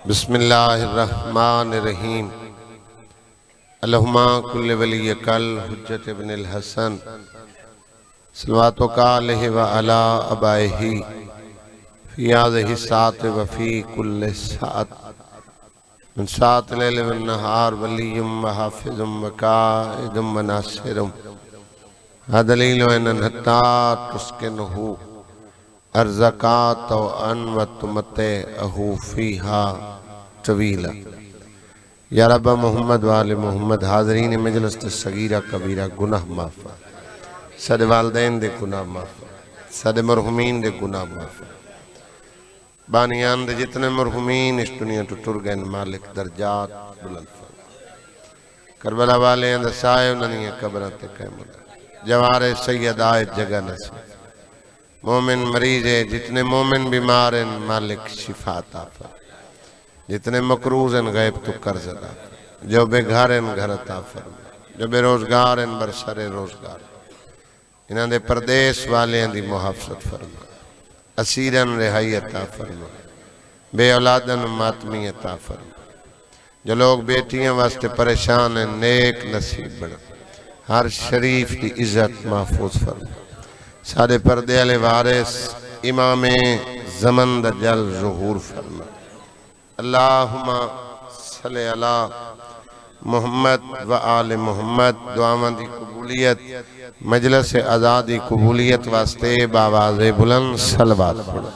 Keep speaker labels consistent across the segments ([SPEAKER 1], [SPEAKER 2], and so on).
[SPEAKER 1] بسم اللہ الرحمن الرحیم اللہم کل ولی کل حجت ابن الحسن صلواتک علیہ وعلا ابائہ فی هذه الساعة وفی کل ساعة من ساعة لیل والنہار ولی وحافظ وقائد وناصر دلیل ان حتی تسکنہ ارزقات و ان و تمتعہ فیہا طویلا۔ یا رب محمد وآل محمد حاضرین مجلس صغیرہ کبیرہ گناہ معاف سد والدین دے گناہ معاف سد مرحومین دے گناہ معاف بانیان دے جتنے مرحومین اس دنیا تو ٹر گئے مالک درجات بلند فرما۔ کربلا والے اندر سائے انہی قبرات قیمت جوار سید آئے جگہ نصیب مومن مریض ہے، جتنے مومن بیمار ہیں مالک شفا عطا فرما، جتنے مقروض ہیں غیب تو قرض ادا فرما، جو بے گھر ہیں گھر عطا فرما، جو بے روزگار ہیں برسر روزگار، انہاں دے پردیس والے ہیں دی محافظت فرما، اسیرن رہائی عطا فرما، بے اولادن ماتمی عطا فرما، جو لوگ بیٹیاں واسطے پریشان ہیں نیک نصیب بڑھا، ہر شریف کی عزت محفوظ فرما۔ سارے پردے علی وارث امام زمن دجل ظہور فرما۔ اللہم صلی علی محمد و آل محمد۔ دعاواں دی قبولیت مجلس آزادی قبولیت واسطے باواز بلند صلوات پڑھو۔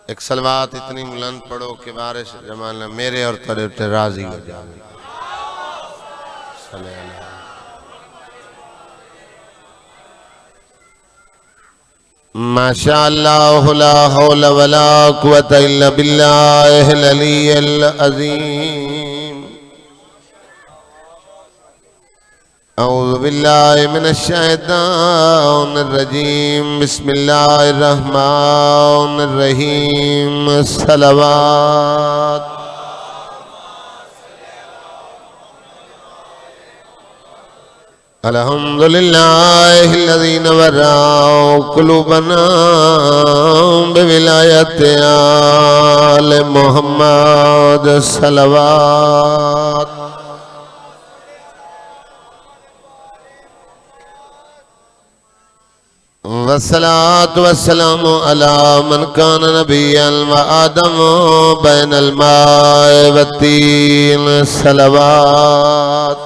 [SPEAKER 1] ایک صلوات اتنی بلند پڑھو کہ وارث جمالنا میرے اور تیرے راضی ہو جائے۔ ماشاءاللہ لا حول ولا قوة الا باللہ العلی العظیم۔ اعوذ باللہ من الشیطان الرجیم۔ بسم اللہ الرحمن الرحیم۔ صلوات الحمدللہ الذی نورا قلوبنا بولایت آل محمد۔ صلوات والصلاة والسلام علی من کان نبیا و آدم بین الماء والتین۔ صلوات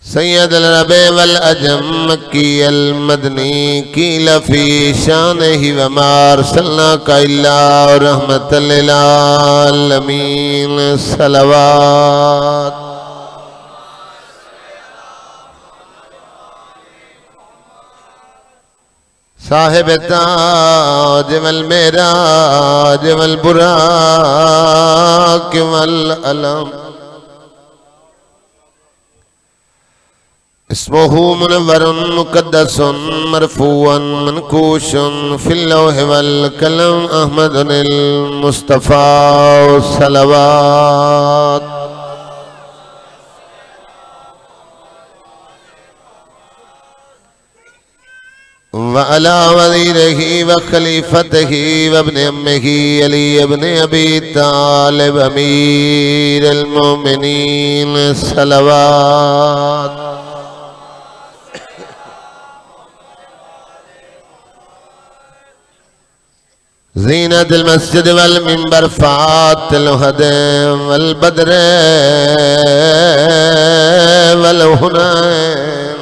[SPEAKER 1] سید العرب والعجم مکی المدنی قیل فی شانہ وما ارسلناک الا رحمۃ للعالمین۔ صلوات صاحب تاج والمعراج والبراق والعلم، اسمہ منور مقدس مرفوع منقوش فی اللوح والقلم احمد المصطفیٰ۔ صلوات وعلی وزیرہ وخلیفتہ وابن امہ علی ابن ابی طالب امیر المومنین۔ صلوات زینت المسجد والمنبر فات الہدم والبدر والہنائم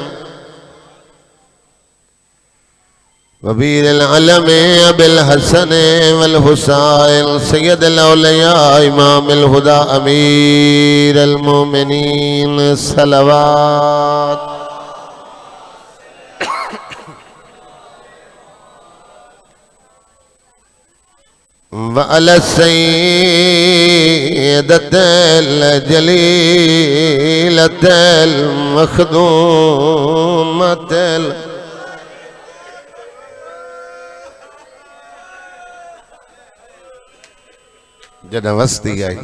[SPEAKER 1] وبیر العلم ابی الحسن والحسین سید الاولیاء امام الہدى امیر المومنین۔ صلوات وعلى السيدة الجليلة المخدومة جنہ وسطی آئی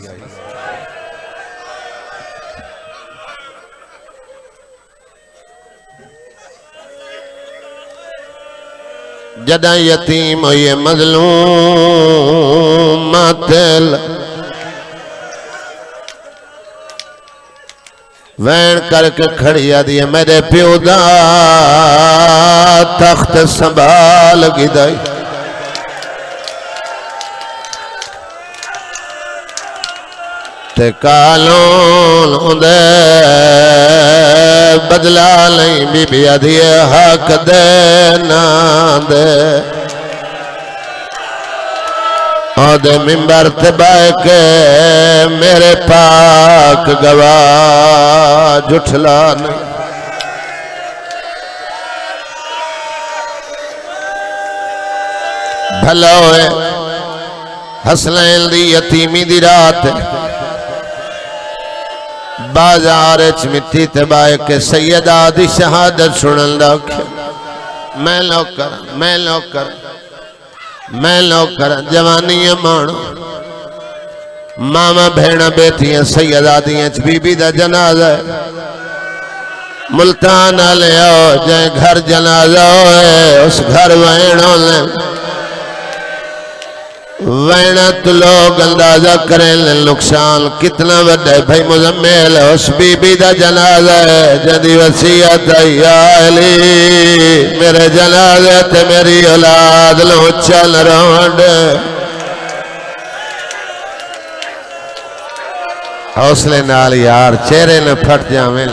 [SPEAKER 1] جدہ یتیم ہوئے مظلوم ماتل وین کر کے کھڑی آدھی ہے میرے پیو دا تخت سنبھال گی دائی تے کالون اندے بدلا لیں بی بی آدھی حق دے نا دے آدھے ممبر تبائے کے میرے پاک گواہ جھٹلا نہیں بھلا ہوئے حسنین دی یتیمی دی رات بازار اچ مٹی تبائے کے سیدہ دی شہادت سنن لکھے میں لوکر جوانی مانو ماما بھیڑا بیٹیاں سیدہ دیاں چ بی بی دا جنازہ ہے ملتان آلے آؤ جائیں گھر جنازہ ہوئے اس گھر وینوں لیں وینا تو لوگ اندازہ کریں لیں نقصان کتنا وڈے بھائی مزمل اس بی بی دا جنازہ ہے جدی وسیعت یا علی میرے جنازہ تے میری اولاد لو چل روڈ حوصلے نال یار چہرے نہ پھٹ جاویں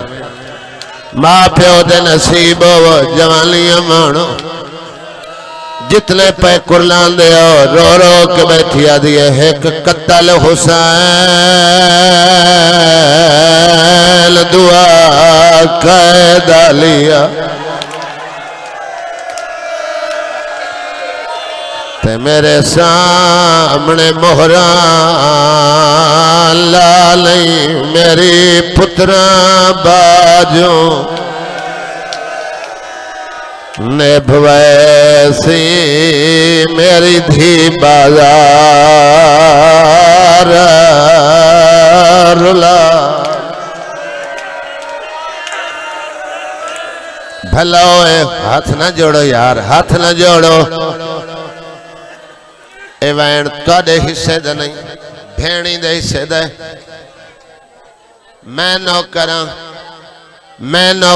[SPEAKER 1] ماں پیو دے نصیب ہو جوانیاں مانو جتنے پہ قرلان دے رو رو کے بیٹھی آدھی ہے ایک قتل حسین دعا قید لیا تے میرے سامنے مہران لالیں میری پتران باجوں نیب ویسی میری دھی بازار رلا بھلا ہوئے ہاتھ نہ جوڑو یار ہاتھ نہ جوڑو اے وین توڑے حصے دے نہیں بھینی دے حصے دے میں نو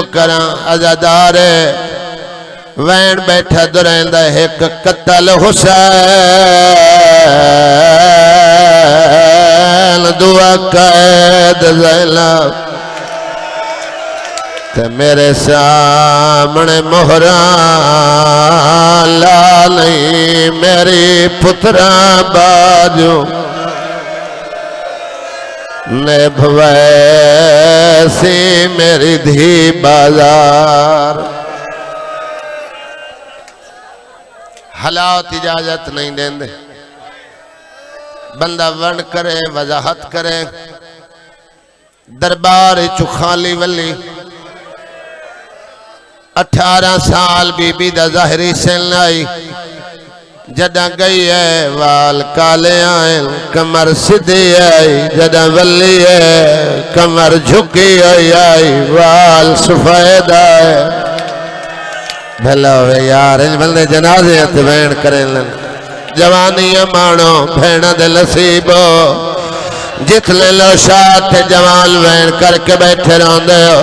[SPEAKER 1] کراں عزادارے وین بیٹھا درین دا ایک قتل حسین دعا قید زینب تے میرے سامنے مہران لالیں میری پتران باجوں نیب ویسی میری دھی بازار حالات اجازت نہیں دیں دے بندہ ون کرے وضاحت کرے دربار چخالی ولی 18 سال بی بی دا ظاہری سن لائی جدہ گئی ہے وال کالے آئیں کمر سدھی آئی جدہ ولی ہے کمر جھکی آئی وال سفید آئے بھلا ہوئے یار ان بندے جنازے اتوین کریں لن جوانی مانو بھینا دے لسیبو جتنے لو شاہ جوان وین کر کے بیٹھے رہن دے ہو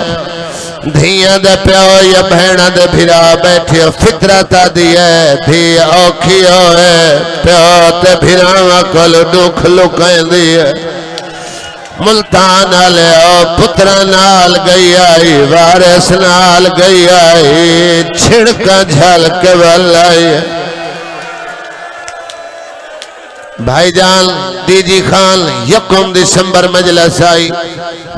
[SPEAKER 1] دھیاں دے پیو یا بھینا دے بھیرا بیٹھے ہو فطرتا دیئے دھی اوکھی ہوئے پیو تے بھیراں کل دکھ لکیں دیئے ملتان آلے او پترہ نال گئی آئی وارث نال گئی آئی چھڑکا جھل کے والائی بھائی جان ڈی جی خان 1 دسمبر مجلس آئی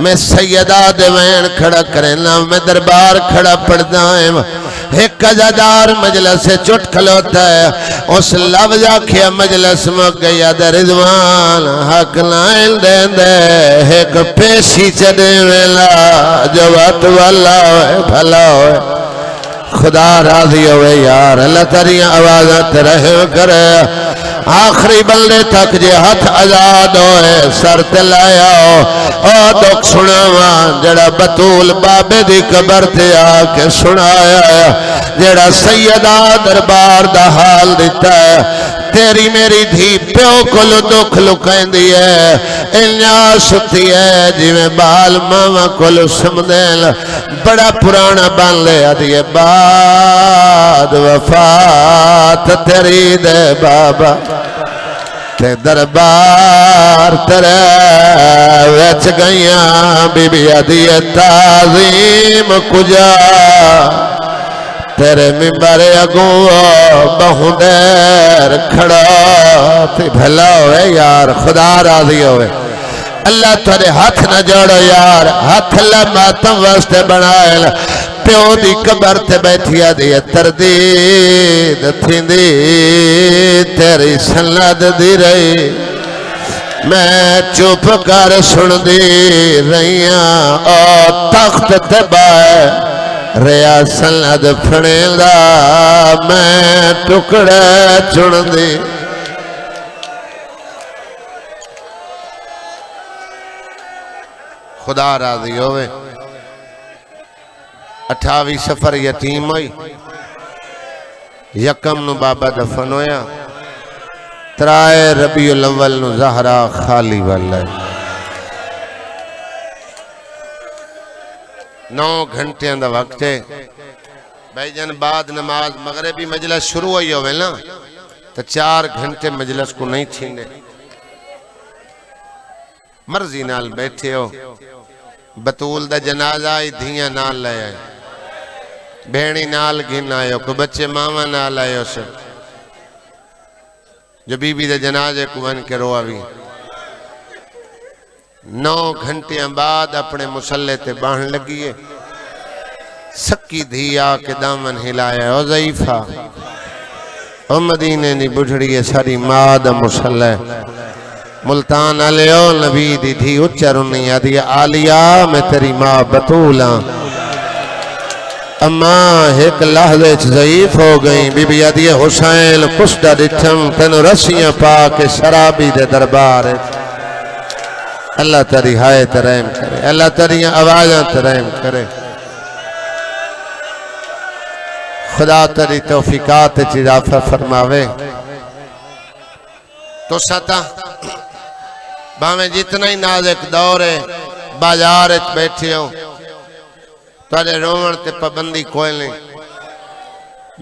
[SPEAKER 1] میں سیدہ دیوین کھڑا کرنا میں دربار کھڑا پڑھتا ہے ایک عزادار مجلس سے چٹ کھلوتا ہے اس لفظہ کیا مجلس میں گیا در رضوان حق لائن دین دے ایک پیشی چڑے ویلا جو وقت والا ہوئے بھلا ہوئے خدا راضی ہوئے یار اللہ تریاں آوازات رحم کرے آخری بلدے تک جے ہاتھ آزاد ہوئے سر تلایا ہو او دکھ سناواں جڑا بطول بابے دی قبر تے آکے سنایا جڑا سیدہ دربار دا حال دیتا ہے تیری میری دھی پیو کل دکھ لکیندی ہے انجا ستی ہے جی میں بال ماما کل سمدیل بڑا پرانا بان لے آدھی بعد وفات تیری دے بابا تے دربار ترے ویچ گئیاں بی بی آدھی تعظیم کجا تیرے ممبر اگوں بہن دیر کھڑا تے بھلا ہوئے یار خدا راضی ہوئے اللہ تھوڑے ہاتھ نہ جوڑو یار ہاتھ اللہ ماتم واسطے بنائے پیو دی قبر تے بیٹھیا دی تردید تھیندی تیری سند دی رہی میں چپ کر سن دی رہیاں او تخت تے بائے ریا سند پھڑیندہ میں ٹکڑے چن دی خدا راضی ہوئے 28 سفر یتیم ہوئی یکم نو بابا دفن ہویا ترائے ربیع الاول نو زہرا خالی والا 9 گھنٹے دا وقت ہے بھائی جان بعد نماز مغربی مجلس شروع ہوئی ہوئے نا تو 4 گھنٹے مجلس کو نہیں چھینے مرضی نال بیٹھے ہو بطول دا جنازہ ہی دھیاں نال لے آئے بھینی نال گھن آئے ہو کو بچے ماما نال آئے ہو سے جو بی بی دے جنازے کو بن کے روا بھی 9 گھنٹے بعد اپنے مسلح تے باہن لگیے سکی دھیا کے دامن ہلایا او ضعیفہ او مدینے نی بڑھڑی ہے ساری ماں دا مسلح ملتان علیہ نبی دی تھی اچرنی آدھی آلیا میں تیری ماں بطولاں اماں ایک لحظے ضعیف ہو گئیں بی بی آدھی حسین کشدہ ڈٹھم تینو رسیاں پا کے شرابی دے دربار اللہ تیری ہائے ترہم کرے اللہ تیری آوازاں ترہم کرے خدا تیری توفیقات اضافہ فرماوے تو ستا باہمیں جتنا ہی نازک دور ہے بازار اچ بیٹھے ہو تارے رومن تے پابندی کوئی نہیں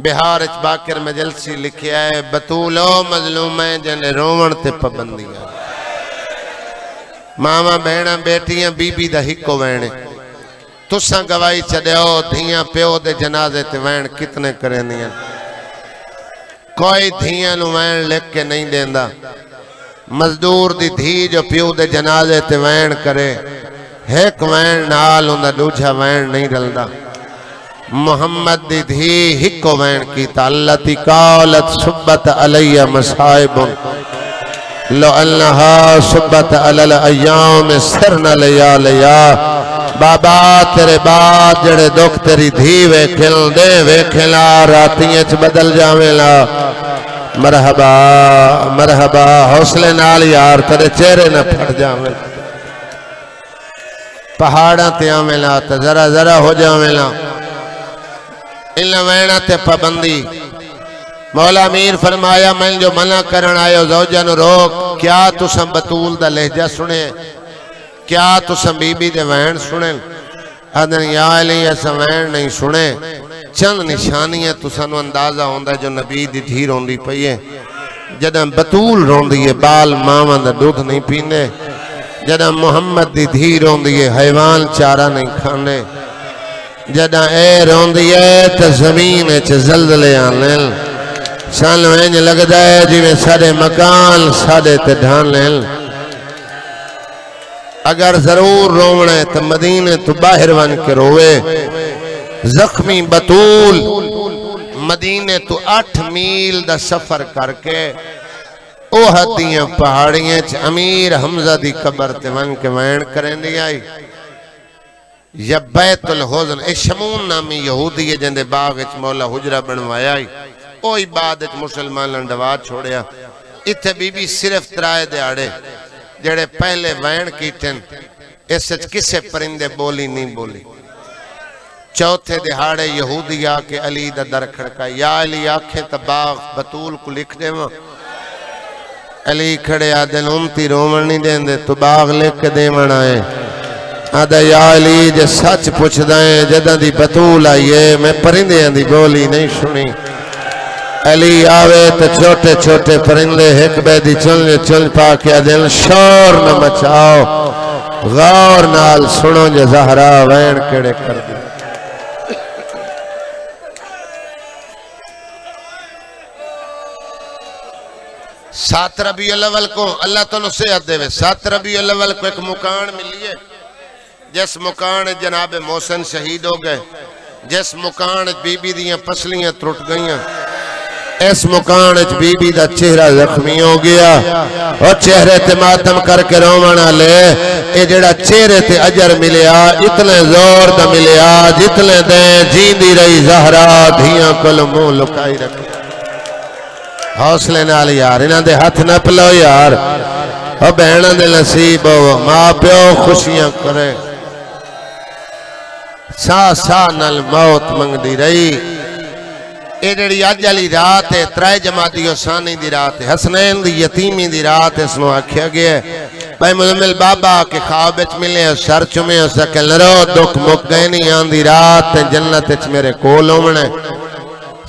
[SPEAKER 1] بہار اچ باکر مجلسی لکھیا ہے بطولو مظلوم ہے جنے رومن تے پابندی ہے ماما بہنا بیٹیاں بی بی دا ہکو وینے تساں گواہی چڑے ہو دھیاں پیو دے جنازے تے وین کتنے کریں دیاں کوئی دھیاں نو وین لکھ کے نہیں دیندہ مزدور دی دھی جو پیو دے جنازے تے وین کرے ایک وین نال اندہ دوجھا وین نہیں رلدہ محمد دی دھی ہکو وین کی تعلتی قالت صبت علی مصائب لو انہا صبت علی الایام سرن لیا لیا بابا تیرے بعد جڑے دکھ تیری دھی ویکھل دے ویکھلا راتیاں چ بدل جاویلا مرحبا مرحبا حوصلے نال یار تیرے چہرے نہ پھٹ جاویں پہاڑاں تے آویلا تے ذرا ذرا ہو جاویلا انہاں وینا تے پابندی مولا امیر فرمایا میں جو منع کرن آئے زوجہ نو روک کیا تساں بطول دا لہجہ سنے کیا تساں بی بی دے وین سنے آدھن یا علی ایسا وین نہیں سنے چند نشانیاں تساں نو اندازہ ہوندہ جو نبی دی دھی روندی پئیے جدہ بطول روندی ہے بال ماما دا دودھ نہیں پیندے جدہ محمد دی دھی روندی ہے حیوان چارہ نہیں کھانے جدہ اے روندی ہے تا زمین چ زلزلے آنے سانو اینج لگتا ہے جی میں سارے مکان سارے تے ڈھان لیں اگر ضرور رونے تو مدینے تو باہر ون کے روے زخمی بطول مدینے تو 8 میل دا سفر کر کے اوہد دیاں پہاڑیاں چھ امیر حمزہ دی قبر تے ون کے وین کریں دی آئی یا بیت الحزن اے شمون نامی یہودی ہے جندے باغ اچ مولا حجرہ بنوایا آئی اوہی بعد اچ مسلمان لنڈوات چھوڑیا اتھے بی بی صرف ترائے دے آڑے جڑے پہلے وین کیٹن اس اچ کسے پرندے بولی نہیں بولی چوتھے دہاڑے یہودی آ کے علی دا در کھڑکا یا علی آنکھیں تباغ بطول کو لکھ دے ماں علی کھڑے آدھن امتی رومن نہیں دیں دے تو باغ لکھ کے دے من آئے آدھا یا علی جے سچ پوچھ دائیں جدہ دی بطول آئیے میں پرندے ہیں دی بولی نہیں سنی علی آوے تو چھوٹے چھوٹے پرندے ایک بیدی چل پا کے آدھن شور نہ مچاؤ غور نال سنو جے زہرا وین کڑے کر دی 7 ربیع الاول کو اللہ تو نصیحت دے 7 ربیع الاول کو ایک مکان ملی ہے جس مکان جناب محسن شہید ہو گئے جس مکان بی بی دیاں پسلیاں ٹوٹ گئیاں اس مکان بی بی دا چہرہ زخمی ہو گیا اور چہرے تے ماتم کر کے رومنا لے اے جڑا چہرے تے اجر ملیا اتنے زور دا ملیا جتنے دیں جیندی رہی زہرا دھیاں کل منہ لکائی رکھی حوصلے نال یار انہاں دے ہاتھ نہ پلو یار او بہناں دے نصیب ہو ماں پیو خوشیاں کرے سا نال موت منگ دی رہی اے جڑی اج والی رات ہے 3 جمادی ثانی دی رات ہے حسنین دی یتیمی دی رات اس نو آکھیا گیا بھائی مزمل بابا کے خواب وچ ملے سر چومے اس کہ لرو دکھ مک گئے نہیں آندی رات جنت وچ میرے کول ہونے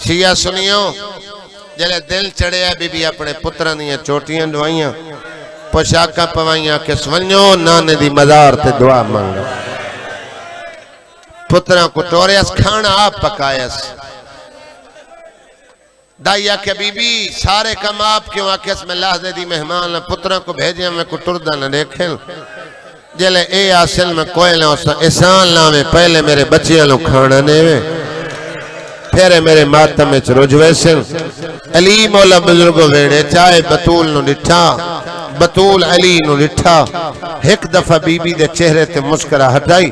[SPEAKER 1] شیعہ سنیو جلے دل چڑھیا بی بی اپنے پتران دیاں چوٹیاں ڈوائیاں پوشاکاں پوائیاں کہ سونیو نانے دی مزار تے دعا مانگا پتران کو ٹوریس کھانا آپ پکایس دائیا کہ بی بی سارے کم آپ کیوں آکے اس میں لحظے دی مہمان پتران کو بھیجیں میں کو ٹردہ نہ دیکھیں جلے اے آسل میں کوئی نہ ہوسا احسان لامے پہلے میرے بچیاں لو کھانا نیوے پھر میرے ماتم میں رجوے سن علی مولا بزرگو ویڑے چاہے بطول نو لٹھا بطول علی نو لٹھا ایک دفعہ بی بی دے چہرے تے مسکرا ہٹائی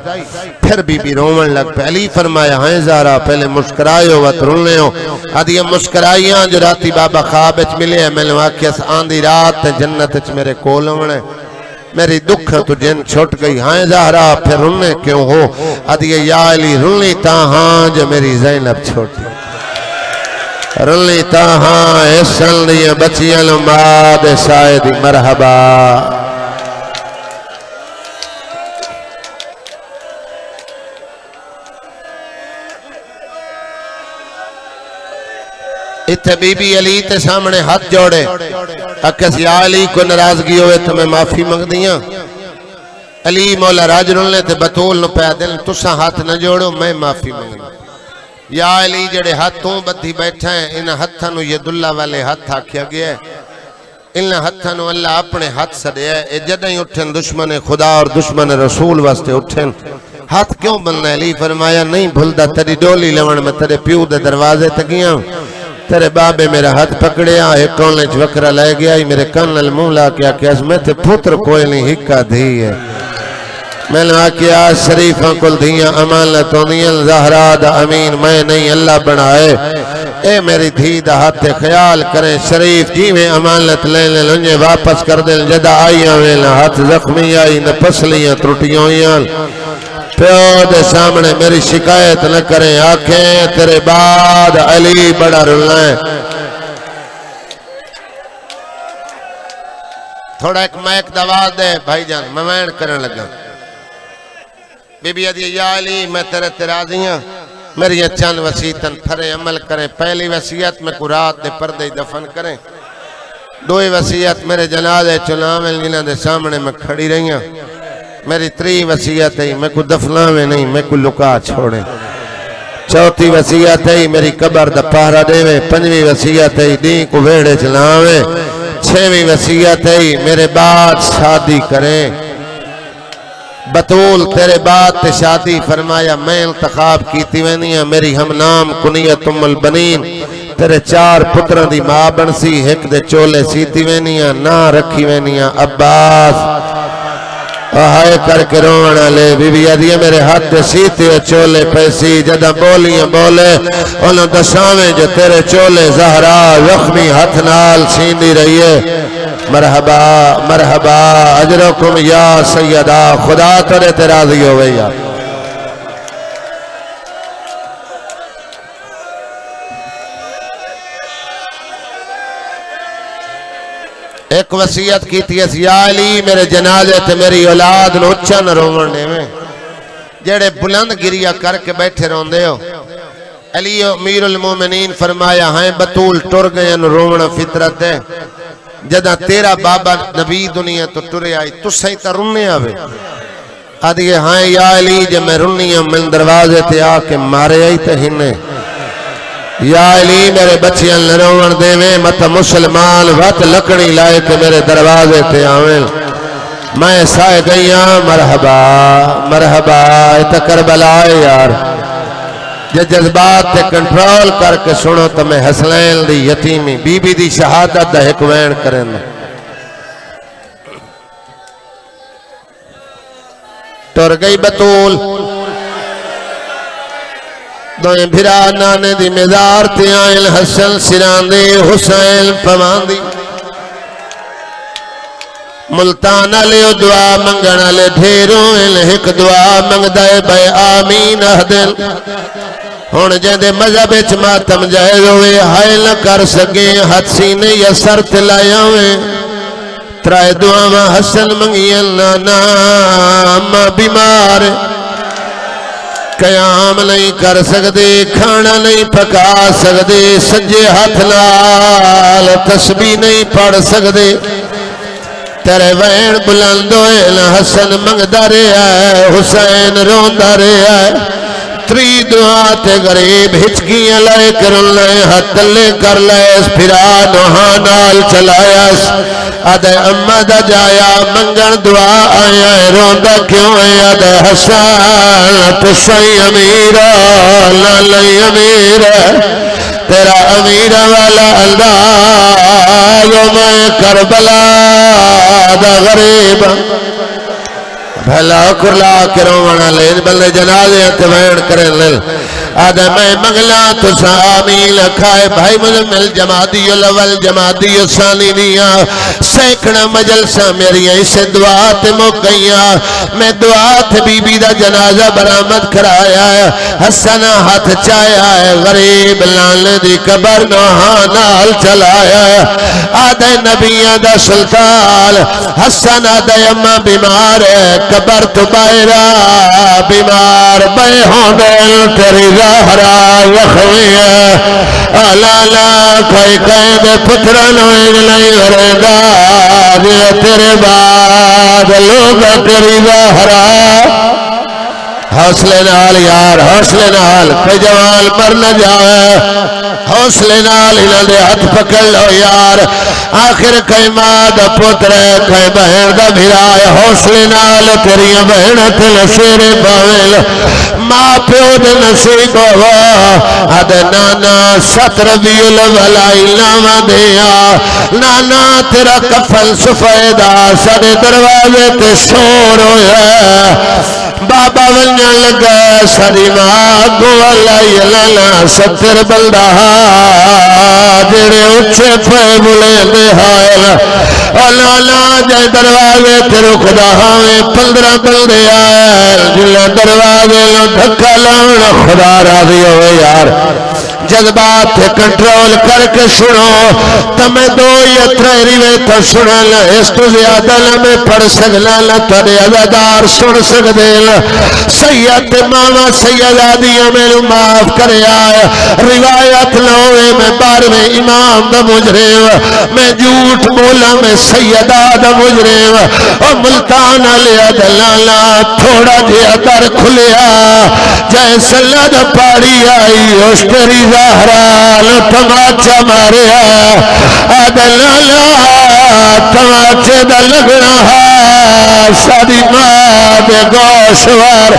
[SPEAKER 1] پھر بی بی رومن لگ پہ علی فرمایا ہائیں زارا پہلے مسکرائیو وقت رولنے ہو آدھی یہ مسکرائیاں جو راتی بابا خواب اچ ملے ہیں میں نے واقعی آندھی رات جنت اچ میرے کول ہونے میری دکھ تو جن چھوٹ گئی ہائیں زہرا پھر رولنے کیوں ہو آدھی یا علی رولنی تا ہاں جو میری زینب چھوٹی رلی تاہاں ایسن لیے بچیاں لمباد شاید مرحبا اتھے بی بی علی تے سامنے ہاتھ جوڑے اکس یا علی کو نرازگی ہوئے تو میں معافی مانگ دیاں علی مولا راج رولنے تے بطول نو پہ دل تسا ہاتھ نہ جوڑو میں معافی مانگ دیاں یا علی جڑے ہاتھوں بدھی بیٹھا ہیں ان ہاتھانو ید اللہ والے ہاتھ آکھیا گیا ہے ان ہاتھانو اللہ اپنے ہاتھ سڑے ہے اے جدہیں اٹھن دشمن خدا اور دشمن رسول واسطے اٹھن ہاتھ کیوں بننا ہے علی فرمایا نہیں بھلدا تیری ڈولی لون میں تیرے پیو دے دروازے تگیاں تیرے بابے میرا ہاتھ پکڑیا ایک کونلے چوکرہ لے گیا میرے کن المولا کیا کہ اس میں تے پتر کوئی نہیں ہکا دھی ہے میں نے کیا شریفاں کل دھیاں امانتوں دیاں زہرا دا امین میں نہیں اللہ بنائے اے میری دھی دا ہاتھ خیال کریں شریف جی میں امانت لینے لنجے واپس کر دیں جدہ آئیاں ویلہ ہاتھ زخمی آئی نہ پسلیاں ترٹیوں پیو دے سامنے میری شکایت نہ کریں آنکھیں تیرے بعد علی بڑا رلائیں تھوڑا ایک مائک دواز دے بھائی جان ممین کرنے لگا بی بی عدی یا علی میں تیرے ترازیاں میری چند وسیعتاً پھرے عمل کریں پہلی وسیعت میں کو رات دے پردے دفن کریں دوئی وسیعت میرے جنازے چنامل جنہ دے سامنے میں کھڑی رہیاں میری 3 وسیعت ہے میں کو دفناوے نہیں میں کو لکا چھوڑیں چوتھی وسیعت ہے میری قبر دا پہرہ دے 5ویں وسیعت ہے دین کو ویڑے چلاوے 6ویں وسیعت ہے میرے بعد شادی کریں بطول تیرے بعد تے شادی فرمایا میں انتخاب کیتی وینیاں میری ہم نام کنیت ام البنین تیرے 4 پتران دی ماں بنسی ایک دے چولے سیتی وینیاں نہ رکھی وینیاں عباس آہائے کر کے رونا لے بی بی عدیہ میرے ہاتھ دے سیتی و چولے پیسی جدہ بولیاں بولے انہوں دشاویں جو تیرے چولے زہرا زخمی ہاتھ نال سیندی رہیے مرحبا مرحبا اجرکم یا سیدہ خدا ترے تیرازی ہوئے یا ایک وصیت کی تھی یا علی میرے جنازے تے میری اولاد نو اچھا نہ روون دے میں جڑے بلند گریا کر کے بیٹھے روندے ہو علی امیر المومنین فرمایا ہیں بطول ٹر گئے نو رونا فطرت ہے جدہ تیرا بابا نبی دنیا تو ٹرے آئی تو سہی تا رونے آوے آدھے ہاں یا علی جب میں رونی ہوں من دروازے تے آ کے مارے آئی تے ہنے یا علی میرے بچیاں لرون دے میں مت مسلمان وقت لکڑی لائے کہ میرے دروازے تے آویں میں سائے گئیاں مرحبا مرحبا ایتا کربلا ہے یار یہ جذبات تے کنٹرول کر کے سنو تو میں حسنین دی یتیمی بی بی دی شہادت دا حکوین کریں ٹر گئی بطول دوئیں بھرا نانے دی مزار تے آئل حسن سران دے حسین پمان دی ملتان علی دعا منگن علی ڈھیروں ایک دعا منگ دائے بے آمین اہدن ہون جہدے مذہب اچ ماتم جائے ہوئے ہائے نہ کر سکے حد سینے یا سر تلائے ہوئے ترائے دعا میں حسن منگین نانا اما بیمار قیام نہیں کر سکتے کھانا نہیں پکا سکتے سجے ہاتھ نال تسبیح نہیں پڑھ سکتے تیرے وین بلند ہوئے حسن منگدا رہا ہے حسین روندا رہا ہے تری دعا تے غریب ہچکیاں لائے کرن لائے ہاتھ لے کر لائے پھرا نوہاں نال چلایا آدھے امہ دا جایا منگن دعا آیا روندا کیوں ہے آدھے حسن تسائی امیر لالی امیر تیرا امیر والا انداز میں کربلا دا غریب بھلا کرلا کرونا لین بلے جنازے اتوین کریں لل آدھے میں مغلا تو سامیل کھائے بھائی مزمل جماعتی الاول جماعتی ثانی دیا سیکھنا مجلسہ میری ایسے دعات موقعیاں میں دعات بی بی دا جنازہ برآمد کرایا ہے حسنہ ہاتھ چایا ہے غریب لالے دی قبر نوہاں نال چلایا ہے آدھے نبیہ دا سلطان حسن آدھے اممہ بیمار ہے قبر تو بائرہ بیمار بے ہوندل تیری ظاہرہ یخوی ہے آلالا کوئی قید پترن وین نہیں ورگا دیا تیرے بعد لوگ تیری ظاہرہ حوصلے نال یار حوصلے نال کوئی جوان مر نہ جائے حوصلے نال انہاں دے ہاتھ پکڑ لو یار آخر کئی ماں دا پتر ہے کئی بہن دا بھرائے حوصلے نال تیری بہن تے نصیرے پاویل ماں پیو دے نصیب ہوا آدھے نانا ست ربیع الاولائی لاما دیا نانا تیرا کفن سفیدہ سڑے دروازے تے سور ہویا بابا ونیا لگا ساری ماں گوالائی لانا ستر بلدہ جڑے اچھے پھے بلے دے حائل لانا جائے دروازے تیرو خدا ہمیں 15 بلدے آئے جلے دروازے لو دھکا لانا خدا راضی ہوئے یار جذبات کنٹرول کر کے سنو تمہیں دو یا تریری میں تو سنا لے اس تو زیادہ لمیں پڑھ سکنا لے تھوڑے عزادار سن سکتے لے سید ماما سید آدیہ میں معاف کرے آئے روایت لوے میں 12ویں امام دا مجرم میں جھوٹ بولا میں سید آدھا مجرم اور ملتان علیہ دلالا تھوڑا جیا در کھلیا جیسے لد پاڑی آئی اس تیری ظاہران تماچا ماریا آدلالا تماچے دا لگنا ہے ساری ماں دے گوشوار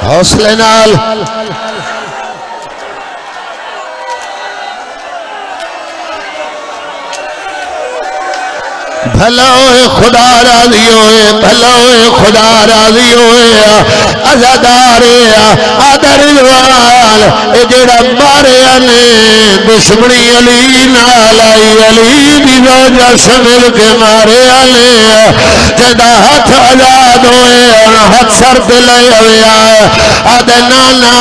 [SPEAKER 1] حوصلے نال بھلا ہوئے خدا راضی ہوئے بھلا ہوئے خدا راضی ہوئے عزادارے آدر روال اے جڑا ماریا نے دشمنی علی نال آئی علی دی وجہ سمجھ کے ماریا نے جدا ہاتھ آزاد ہوئے ہاتھ سر پہ لے ہوئے آدھے نانا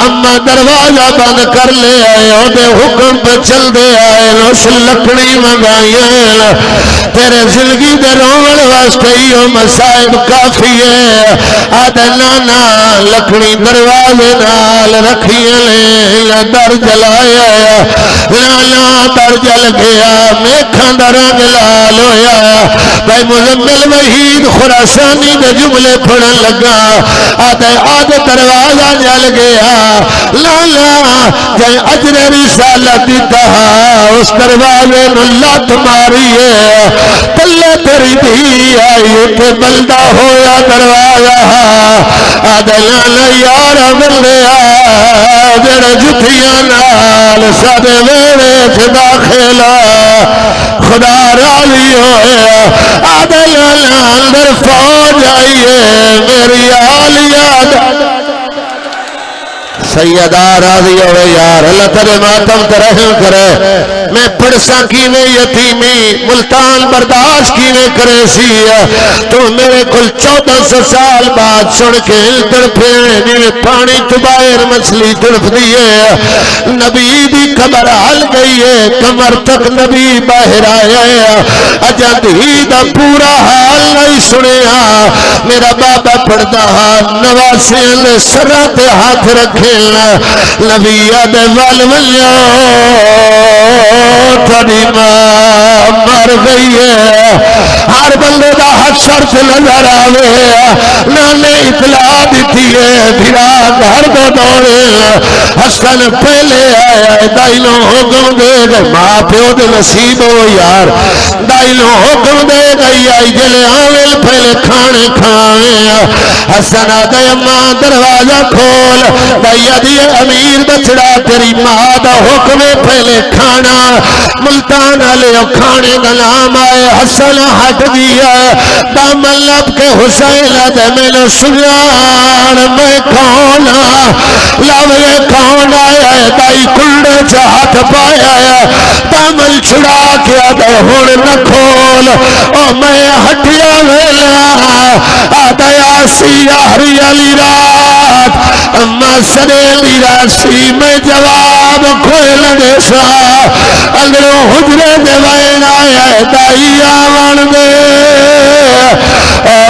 [SPEAKER 1] اما دروازہ بند کر لے آئے آدھے حکم پہ چل دے آئے اس لکڑی منگائیں تیرے زندگی دے رومن واسطے ہی مسائب کافی ہے آدھے نانا لکڑی دروازے نال رکھیے لے در جلایا نانا در جل گیا میکھاں در رنگ لال ہویا بھائی مزمل وحید خراسانی دے جملے پڑھن لگا آدھے دروازہ جل گیا لالا جائے اجر رسالت دیتا اس دروازے نو لات ماری ہے تلے تیری بھی آئی اٹھے بلدہ ہویا دروازہ آدھے لالا یارہ ملیا جڑا جتھیاں نال سادے ویرے سے داخلہ خدا راضی ہوئے آدھے لالا اندر فوج آئیے میری آلیات سیدہ راضی ہوئے یار اللہ تیرے ماتم ترحم کرے میں پڑسا کینے یتیمی ملتان برداشت کینے کرے سی تو میرے کل 1400 سال بعد سن کے تڑپے نیوے پانی تبائر مچھلی تڑپ دیئے نبی دی کمر حل گئی ہے کمر تک نبی باہر آیا ہے اجد ہی دا پورا حال نہیں سنیا میرا بابا پڑھتا نواسیاں نے سرات ہاتھ رکھے نبی آدھے والولیو تھوڑی ماں مر گئی ہے ہر بندے دا حد شرط نظر آوے نانے اطلاع دیتی ہے بھرا گھر دو دوڑے حسن پہلے آیا دائنوں حکم دے گئے ماں پیو دے نصیب ہو یار دائنوں حکم دے گئی آئی جلے آویل پہلے کھانے کھانے حسن آدھے ماں دروازہ کھول دائیا دیئے امیر بچڑا تیری ماں دا حکم پہلے کھانا ملتان علیہ کھانے کا نام آئے حسن ہٹ دیا دامن لب کے حسین دے میں نے سنیان میں کھونا لاوے کھون آیا دائی کنڈے چاہت پایا دامن چھڑا کیا دے ہون نہ کھول او میں ہٹیا ویلا آدھیا سیاہری علی رات اما سرے میراسی میں جواب کھوئے لگے سا اندروں حجرے دے وین آیا دائی آوان دے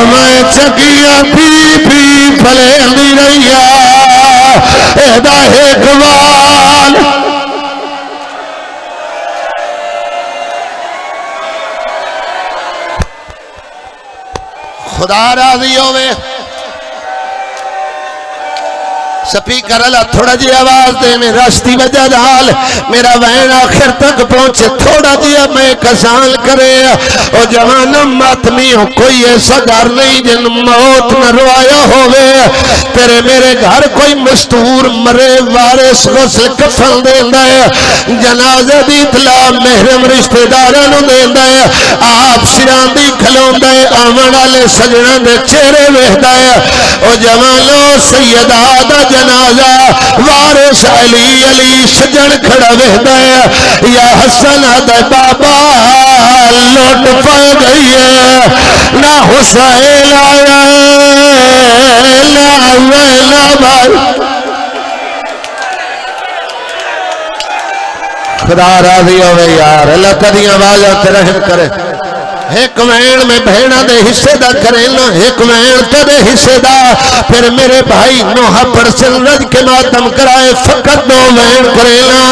[SPEAKER 1] میں چکیاں پی پی پھلے دی رہیا ایدہ ایک وال خدا راضی ہوئے سپیکر اللہ تھوڑا جی آواز دے میں راستی وجہ دال میرا وین آخر تک پہنچے تھوڑا جی میں کسان کرے او جوانم ماتمی ہو کوئی ایسا گھر نہیں جن موت نہ روایا ہوئے تیرے میرے گھر کوئی مستور مرے وارث غسل کفن دیندہ ہے جنازہ دی اطلاع محرم رشتہ دارانو دیندہ ہے آپ سران دی کھلون دے آمن آلے سجنان دے چہرے وحدہ ہے او جوانو سیدہ دا جنازہ وارث علی علی سجن کھڑا وحدہ ہے یا حسن دے بابا لوٹ پا گئی ہے نہ حسین آیا نہ ویلا بھائی خدا راضی ہوئے یار اللہ قدیاں واجہ رحم کرے ایک وین میں بہنہ دے حصے دا کرینا ایک وین تدے حصے دا پھر میرے بھائی نوحہ پرسن رج کے ماتم کرائے فقط دو وین کرینا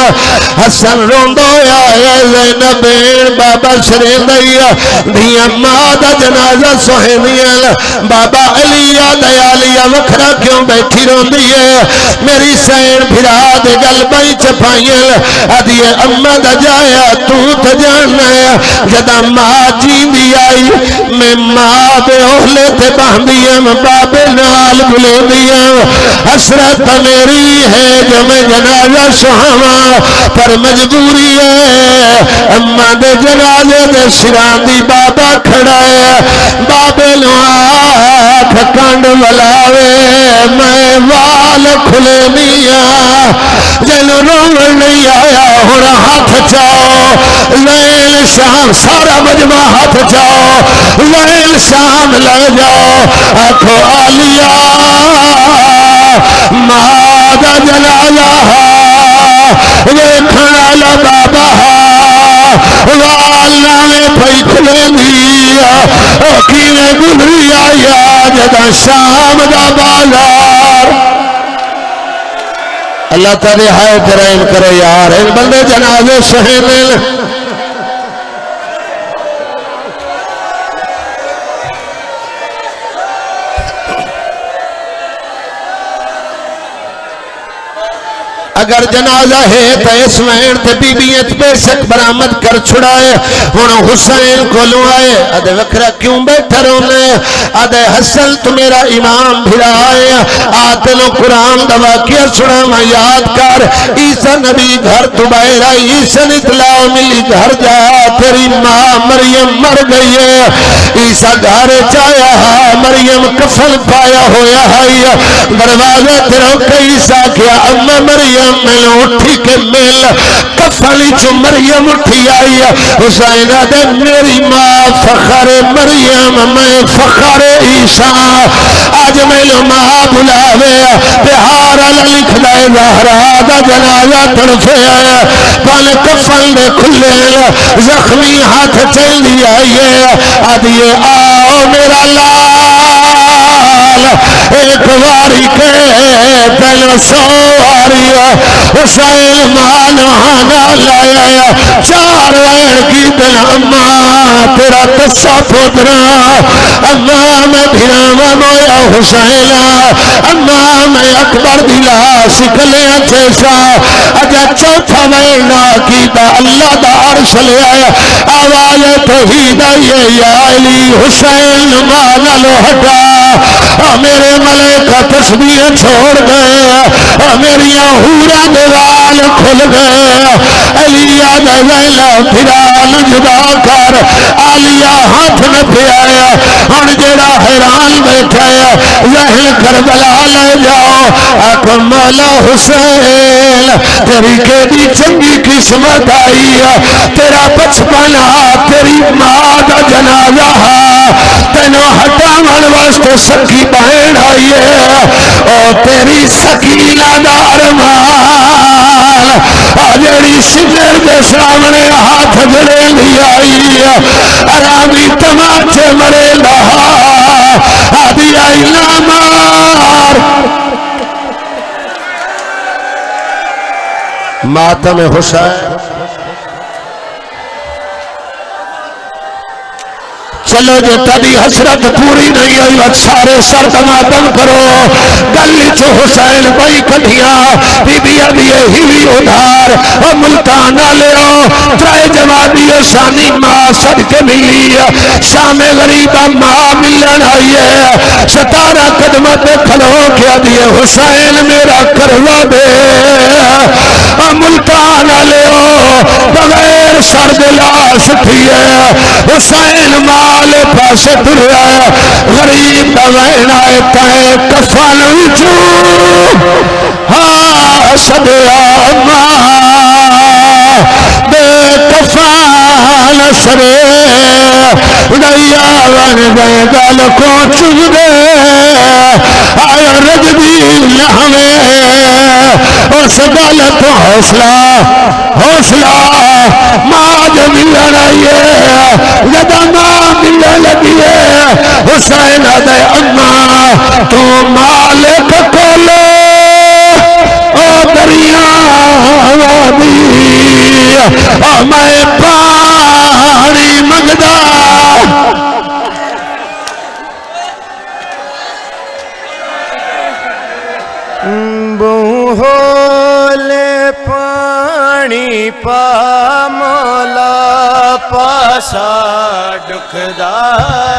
[SPEAKER 1] حسن روندو یا زینب بین بابا شرین دیا دیا ماں دا جنازہ سوہنیل بابا علیہ دیالیا وکھرا کیوں بیٹھی روندی ہے میری سین بھرا دے گل بائی چپائیل ادیے اممہ دا جایا تو تجانا ہے جدا ماں جی دی آئی میں ماں دے اہلے تے باندیم بابے نال بلے میاں حسرت میری ہے جو میں جنازہ سہاواں پر مجبوری ہے اما دے جنازے دے سران دی بابا کھڑا ہے بابے نو آکھ کنڈ ولاوے میں وال کھلے میاں جن رومن نہیں آیا ہونا ہاتھ چاہو لیل شام سارا مجمع ہاتھ چاہو لیل شام لگ جاؤ آکھو آلیا مادہ جنازہ ویکھن والا بابا وال نالے پئی کھلے دیا کیویں گزری آیا جدا شام دا بازار اللہ تعالی ہائے کرائم کرے یار ان بندے جنازے سہے مل اگر جنازہ ہے تو اس وین تے بی بی ایت بے شک برآمد کر چھڑائے ہن حسین کو لو آئے ادے وکھرا کیوں بیٹھا رونے ادے حسن تو میرا امام بھرا آئے آتنو قرآن دوا کیا سنا میں یاد کر عیسیٰ نبی گھر تو باہر آئی عیسیٰ اطلاع ملی گھر جا تیری ماں مریم مر گئی ہے عیسیٰ گھر چایا مریم کفن پایا ہویا ہے دروازہ تیرو کہ عیسیٰ کیا اما مریم میں اٹھی کے مل کفلی چو مریم اٹھی آئی حسین دے میری ماں فخر مریم میں فخر عیسیٰ آج میں لو ماں بلاوے بہار لکھ دے زہرا دا جنازہ تڑفے پل کفل دے کھلے زخمی ہاتھ چل دی آئیے آدھیے آؤ میرا لال ایک واری کے پہلے سواری حسین مانہانا لایا چار وین کی دن اما تیرا قصہ پترا اما میں بھیراما مویا حسین اما میں اکبر دلا سکھلے جیسا اجا چوتھا وینا کی دا اللہ دا عرش لے آیا آواز توحید آئیے یا علی حسین مانا لو ہٹا میرے ملکہ تسبیح چھوڑ گئے میری ہورا دیوال کھل گئے علی آدھا ویلا پھرال جدا کر آلیا ہاتھ نہ پھیایا ہن جڑا حیران بیٹھا ہے ذہن کربلا لے جاؤ آکھو مولا حسین تیری کیڑی چنگی قسمت آئی تیرا بچپن تیری ماں دا جنازہ تینوں ہٹاون واسطے سکی بہن آئی ہے او تیری سکینہ دا ارمان جڑی سجر دے سامنے ہاتھ جڑے لی آئی ارامی تماچے مرے لہا آدھی آئی نامار ماتم حسین چلو جو تبھی حسرت پوری نہیں ہوئی سارے سر تماتم کرو گلی چو حسین بھائی کٹھیاں بی بی ابھی ہیوی ادھار اور ملتانہ لے آؤ ترائے جوابی شانی ماں سب کے ملی شام غریبہ ماں ملن آئی ہے ستارہ قدمت کھلو کیا دیے حسین میرا کروا دے اور ملتانہ لے آؤ بغیر سر دلاش تھیے حسین ماں لے پاسے دھریا غریب دوین آئے تائے کفن وچو ہاں صدیا ماں بے کفن سرے دیا ون گئے گل کو چگ دے آیا رج دی لہوے اس گل تو حوصلہ ماں جو ملن آئیے جدا ماں ملن لگیے حسین دے اما تو مالک کولو او دریا وادی او میں پانی منگدا
[SPEAKER 2] بوہولے پانی پا مولا پاسا دکھ دا